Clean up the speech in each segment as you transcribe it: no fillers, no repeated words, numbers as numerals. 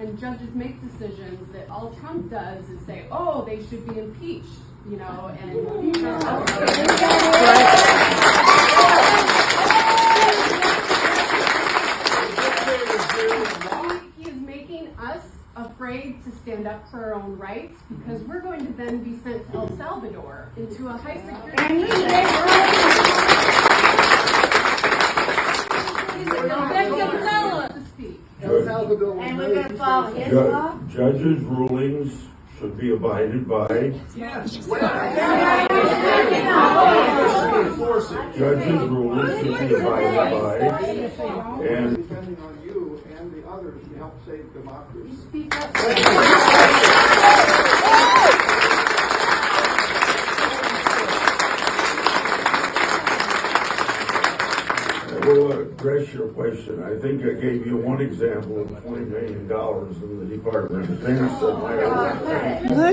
when judges make decisions that all Trump does is say, oh, they should be impeached, you know, and he is making us afraid to stand up for our own rights because we're going to then be sent to El Salvador into a high security. And we're going to follow his law? Judges' rulings should be abided by. Yes. Judges' rulings should be abided by. And depending on you and the others to help save democracy. Speak up. I will address your question. I think I gave you one example of $20 million in the Department of Defense.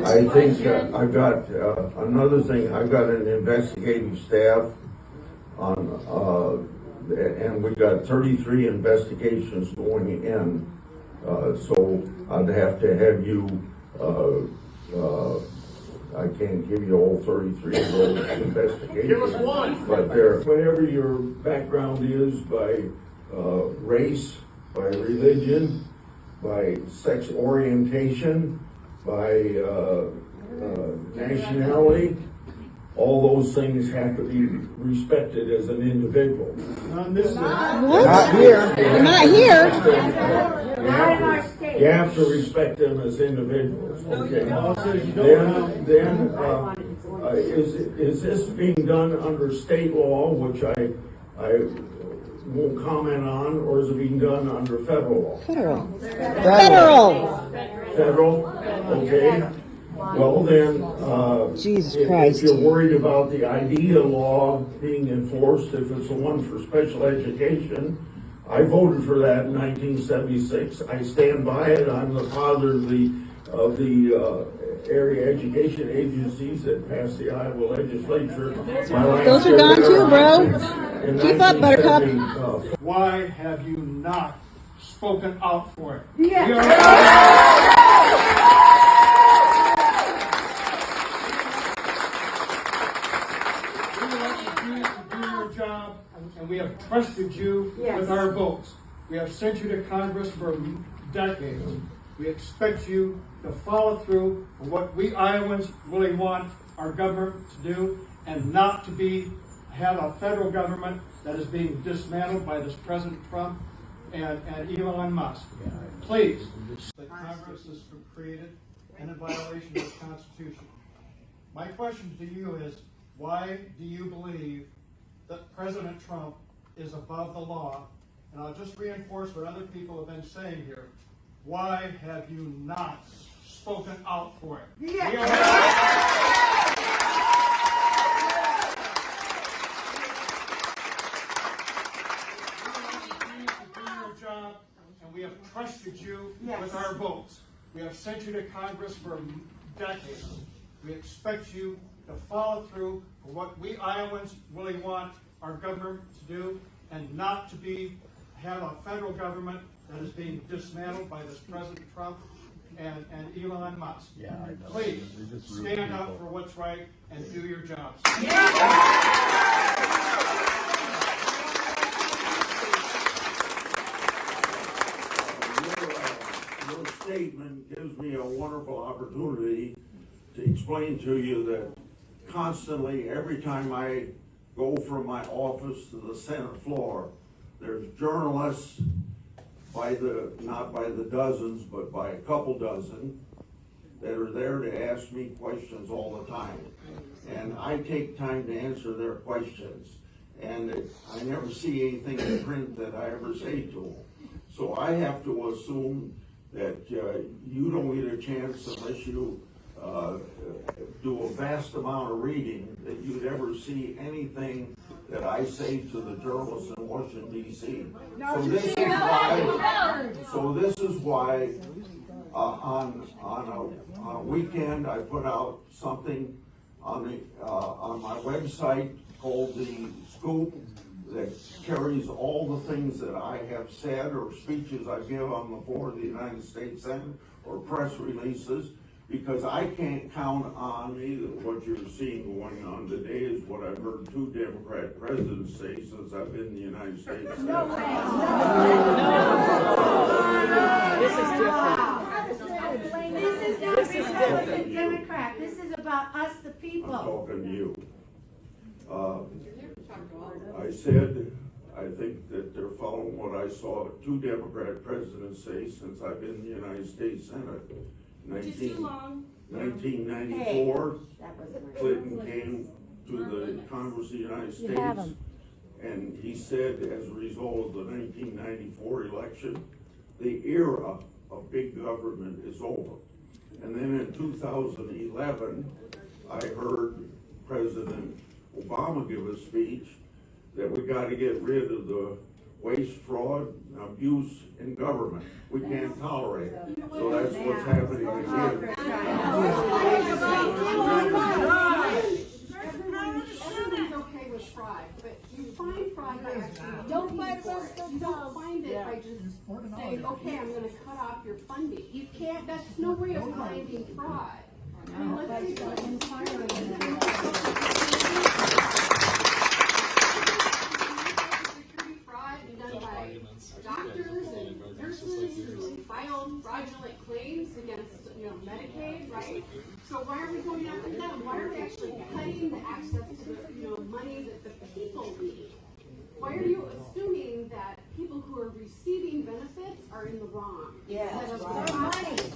I think I've got another thing. I've got an investigative staff on, and we've got 33 investigations going in. So I'd have to have you. I can't give you all 33 of those investigations. Give us one. But whatever your background is, by race, by religion, by sex orientation, by nationality, all those things have to be respected as an individual. On this Not here. Not here. Not in our state. You have to respect them as individuals. Okay. Then is this being done under state law, which I won't comment on, or is it being done under federal law? Federal. Federal. Federal? Okay. Well then, Jesus if Christ. you're worried about the IDEA law being enforced, if it's the one for special education, I voted for that in 1976. I stand by it. I'm the father of the area education agencies that passed the Iowa legislature. Those are gone too, bro. Keep up, Buttercup. Why have you not spoken out for it? Yeah. Job, and we have trusted you with our votes. We have sent you to Congress for decades. We expect you to follow through for what we Iowans really want our government to do, and not to have a federal government that is being dismantled by this President Trump and Elon Musk. Please, that Congress is created and in violation of the Constitution. My question to you is, why do you believe that President Trump is above the law? And I'll just reinforce what other people have been saying here. Why have you not spoken out for it? Yeah. We are your job, and we have trusted you with our votes. We have sent you to Congress for decades. We expect you to follow through for what we Iowans really want our government to do, and not to have a federal government that is being dismantled by this President Trump and Elon Musk. Please stand up for what's right and do your jobs. Your statement gives me a wonderful opportunity to explain to you that constantly, every time I go from my office to the Senate floor, there's journalists not by the dozens, but by a couple dozen, that are there to ask me questions all the time. And I take time to answer their questions. And I never see anything in print that I ever say to them. So I have to assume that you don't get a chance, unless you do a vast amount of reading, that you'd ever see anything that I say to the journalists in Washington, D.C. So this is why on a weekend I put out something on my website called The Scoop, that carries all the things that I have said or speeches I give on the floor of the United States Senate or press releases, because I can't count on either. What you're seeing going on today is what I've heard 2 Democrat presidents say since I've been in the United States Senate. No way. This is different. This is not Republican, Democrat. This is about us, the I'm people. talking to you. I said, I think that they're following what I saw 2 Democrat presidents say since I've been in the United States Senate. 1994, Clinton came to the Congress of the United States, and he said, as a result of the 1994 election, the era of big government is over. And then in 2011, I heard President Obama give a speech that we got to get rid of the waste, fraud, and abuse in government. We can't tolerate it. So that's what's happening again. Everybody's okay with fraud, but you find fraud by actually Don't looking find for us it. the You don't find it by just saying, okay, I'm gonna cut off your funding. You can't, that's no way of finding fraud. I mean, let's see what security fraud done by doctors and nurses who filed fraudulent claims against, Medicaid, right? So why are we going after them? Why are we actually cutting the access to the, money that the people need? Why are you assuming that people who are receiving benefits are in the wrong? Yeah, Instead of that's right. the